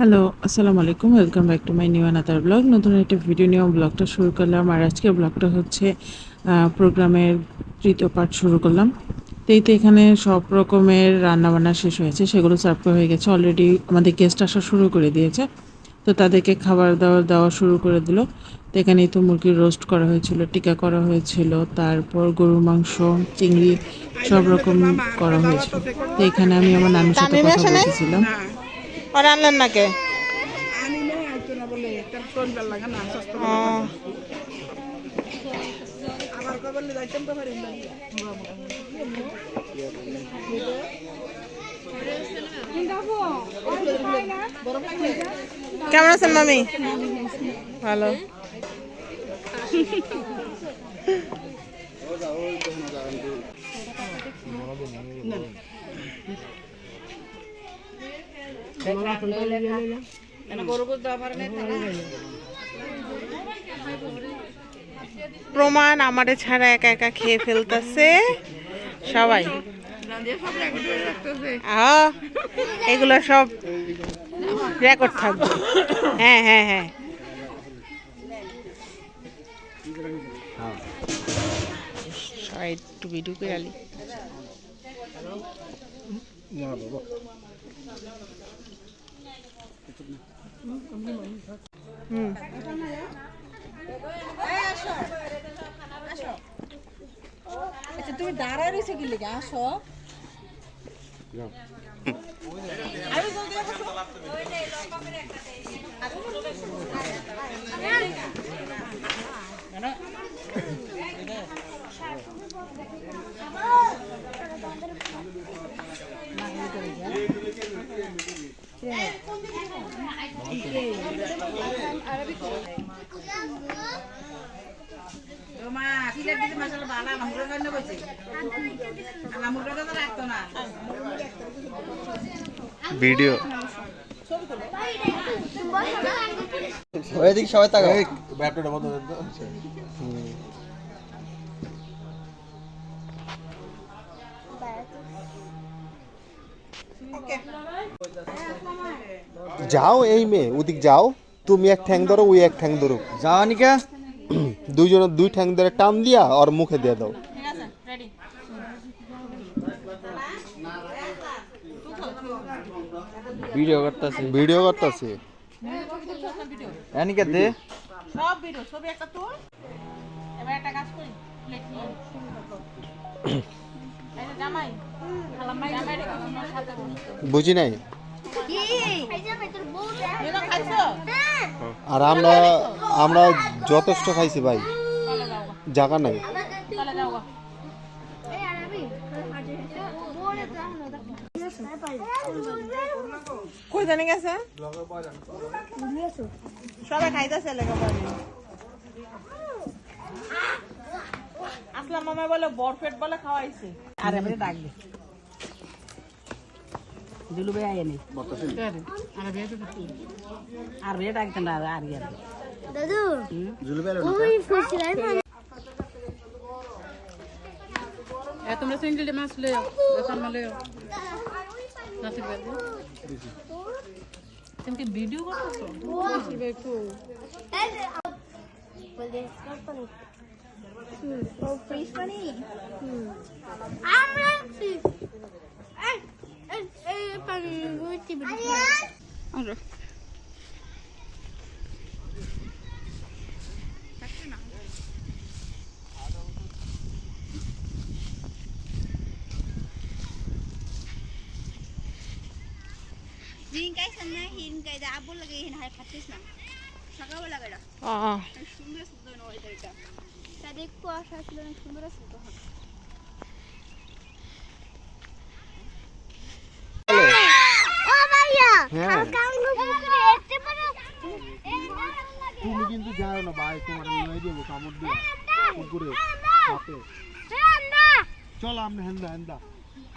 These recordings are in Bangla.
হ্যালো, আসসালামু আলাইকুম। Welcome back to my new another blog. নতুন একটা ভিডিও নিয়ে ব্লগটা শুরু করলাম। আর আজকের ব্লগটা হচ্ছে প্রোগ্রামের তৃতীয় পার্ট শুরু করলাম। তো এই তো এখানে সব রকমের রান্নাবান্না শেষ হয়েছে, সেগুলো সার্ভ করা হয়ে গেছে। অলরেডি আমাদের গেস্ট আসা শুরু করে দিয়েছে, তো তাদেরকে খাবার দাবার দেওয়া শুরু করে দিল। তো এখানেই তো মুরগির রোস্ট করা হয়েছিল, টিকা করা হয়েছিল, তারপর গরুর মাংস, চিংড়ি সব রকম করা হয়েছিল। তো এখানে আমি আমার নানির সাথে তামিম কথা আসে নাই বলতেছিলাম। ওরা আনলেন না কে? কেমন আছেন মামি? ভালো। প্রমাণ আমারে ছাড়া একা একা খেয়ে ফেলতেছে সবাই। এগুলো সব রেকর্ড থাকবে। হ্যাঁ হ্যাঁ হ্যাঁ, সবাই একটু ভিডিও করে আলি। হুম, তুমি দাঁড়ায় রয়েছে কি লেগে আসো। ভিডিও ওইদিকে সবাই তাকাও। ব্যাপটা বন্ধ করে দাও। যাও এই মেয়ে ওদিক যাও, তুমি এক ঠ্যাং ধরো ওই এক ঠ্যাং ধরো, যাও নিকা দুইজনের দুই ঠ্যাং ধরে টান দিয়া আর মুখে দিয়ে দাও। ভিডিও করতেছি ভিডিও করতেছে। এনিকা দে সব ভিডিও ছবি একটা তোল। এবার একটা কাজ করি, প্লেট নিয়ে এই যে জামাই জামাইটা তোমার সাথে বসতো। বুঝি নাই। এরকম খাইছো? আর আমরা আমরা যথেষ্ট খাইছি ভাই, চলে যাও গা, জায়গা নাই। চলে যাও গা। কই জানি গেছে? সবাই খাইতেছে লেগে বাড়ি। আসলাম মামা বলে বরফেট বলে খাওয়াইছে। আর এবারে ডাকবে দিলু ভাই আইনি আর রে ডাকতেন না আর ইয়ার দাদু ওই ফুসলাই তোমরা সিঙ্গেল মাছ লে এখন মালে নাতি বেদে তুমি কি ভিডিও করতেছো? একটু বলে স্কার্পনি ও ফিশ পানি আমরা এই পানি গুটি বিটি আরে Jingkai sana hingkai dah abul lagi hin hai patis na. Saka wala gada. Sundar sundar no weather ta. Tadi kuasha ছিল না সুন্দর আছে তো। ও ভাইয়া কাউঙ্গু পুকুরে এতে বড় তুমি কিন্তু যাও না ভাই, তোমার লয়ে দেবো কামড় দিয়ে পুকুরে সাপে। চলো আমরা হেন্দা হেন্দা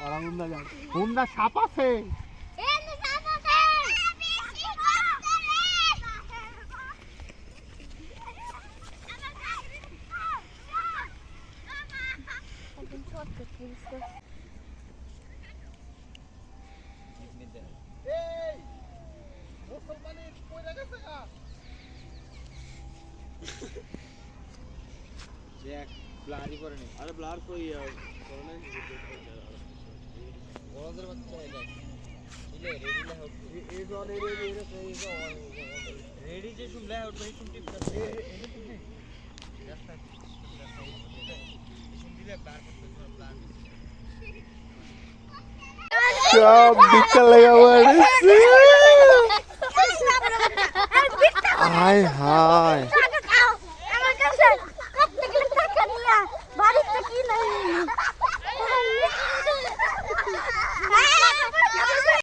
আর হুন্দা যাই, হুন্দা সাপ আছে। সব বিকাল লাগা পড়েছে। হায় হায়